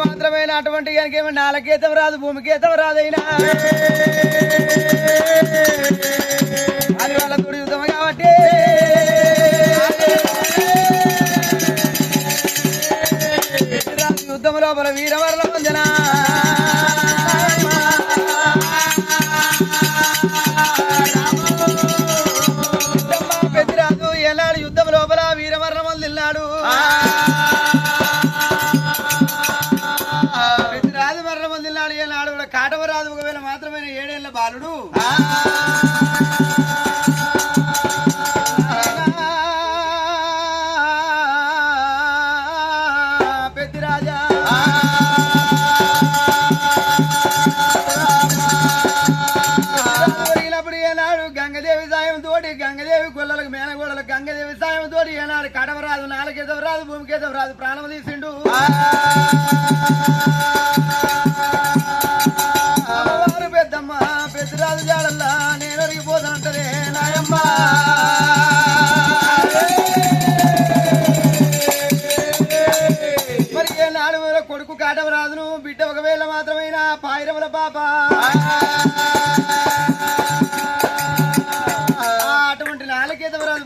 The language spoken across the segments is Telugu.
మాత్రమైన అటువంటి కనుకేమో నాలుగేతం రాదు భూమికేతం రాదైనా అది వాళ్ళ తోడు యుద్ధం కాబట్టి యుద్ధం లోపల వీరవర్ల వందన పెద్దిరాజు ఏనాడు యుద్ధం లోపల వీరవర్ల వందిల్లాడు పెద్దిరాజు మరణ వందిల్లాడు ఏనాడు కూడా కాటవరాజు ఒకవేళ మాత్రమే 7 ఏళ్ల బాలుడు గంగదేవి గొల్లలకు మేనగోడలకు గంగదేవి సాయం తోటి ఏనాడు కడవరాదు నాలుగేదవ రాదు భూమికేదవ రాదు ప్రాణం తీసిండు వారు పెద్దమ్మ పెద్దరాజు జాడల్లా నేను ఒరిగిపోతానంటదే నాయమ్మ మరి ఏనాడు కొడుకు కాటవరాజును బిడ్డ ఒకవేళ మాత్రమైనా పాయిరముల పాప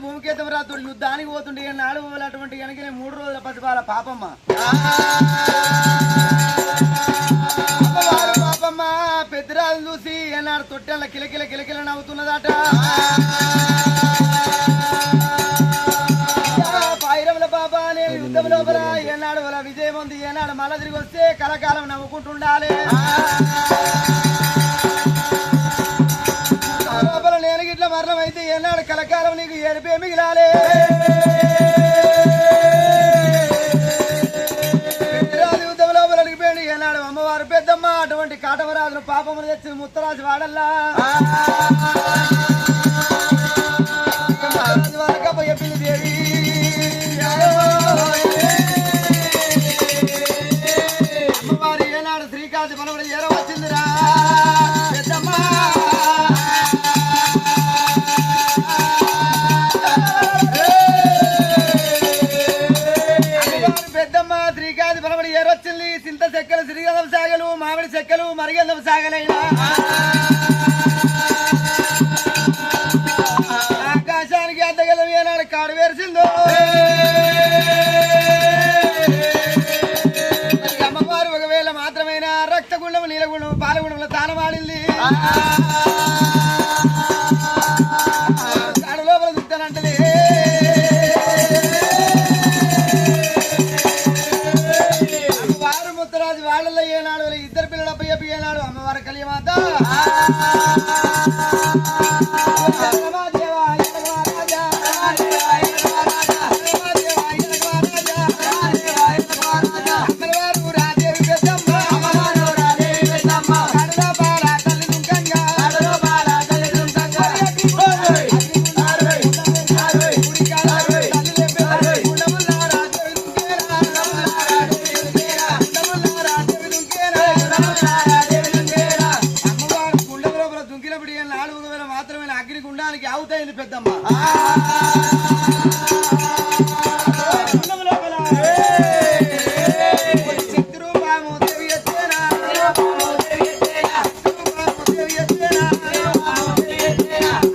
భూమికేతవరాతుడు యుద్ధానికి పోతుండే నాడు అటువంటి కనుక 3 రోజుల పసిపాల పాపమ్మ పాపమ్మ పెద్దరాజు చూసి ఏనాడు తొట్టెల కిలకిల కిలకిల నవ్వుతున్నదట పాయిరముల పాప నేను యుద్ధం లోపల ఏనాడు వాళ్ళ విజయం ఉంది ఏనాడు మళ్ళా తిరిగి వస్తే కలకాలం నవ్వుకుంటుండాలి లోపల నేను గిట్ల మరణం అయితే ఏనాడు కలకాలం నీకు ఏడిపే మిగిలాలే యుద్ధం లోపల అడిగిపోయింది ఏనాడు అమ్మవారు పెద్దమ్మ అటువంటి కాటవరాజును పాపమును తెచ్చి ముత్తరాజు వాడల్లా చెప్పింది దేవి అమ్మవారు ఏనాడు శ్రీకాంతి మనవడు ఏరవచ్చిందిరా పెద్దమ్మ ఏరొచ్చింది చింత చెక్కలు సిరిగంధం సాగలు మామిడి చెక్కలు మరిగంధం సాగలైనా ఆకాశానికి అద్దగలం ఏనాడు కాడు వేర్చిందో అమ్మవారు ఒకవేళ మాత్రమైన రక్తగుండము నీలగుండము పాలగుండముల తానమాడింది కాడు లోపల చుట్టానంటది ముత్తరాజు వాళ్ళల్లో ఏనాడు 2 పిల్లల అప్పయ్యప్ప ఏనాడు అమ్మవారి కలియమాత అవుతాయింది పెద్దమ్మ శక్తి రూపము దేవి ఎత్తేనా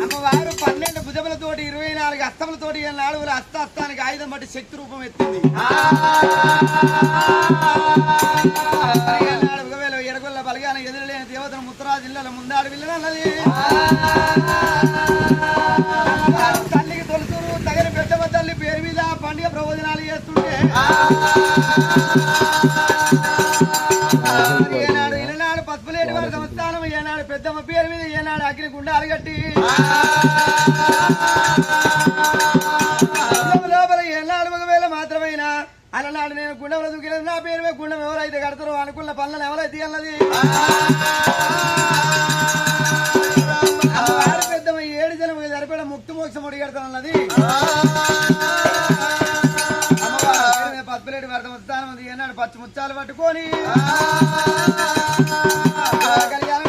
అమ్మవారు 12 భుజములతోటి 24 హస్తములతోటి 4 హస్తానికి ఆయుధం బట్టి శక్తి రూపం ఎత్తింది ఒకవేళ ఎడగొల్ల బలగాన ఎదురులేని దేవతను ముత్తరాజు జిల్లాలో ముందాడు విల్లనన్నది తల్లికి తొలుసురు తగిన పెద్దమ్మ తల్లి పేరు మీద పండుగ ప్రవచనాలు చేస్తుంటే ఏనాడు ఇలనాడు పసుపులేటి వారి సంస్థానం ఏనాడు పెద్దమ్మ పేరు మీద ఏనాడు అగ్ని గుండాలు కట్టి లోపల ఏనాడు ఒకవేళ మాత్రమైనా అలనాడు నేను గుండెలో దూకిలేదు నా పేరు మీద గుండెం ఎవరైతే కడతారో అనుకున్న పనులను ఎవరైతే అన్నది పెద్దమ్మ 7 జనం సరిపడ ముక్తి మోక్షం ఒడిగడతానన్నది అమ్మవారు పసుపులేటి వర్ధం స్థానం ఏనాడు పచ్చి ముచ్చాలు పట్టుకొని కళ్యాణం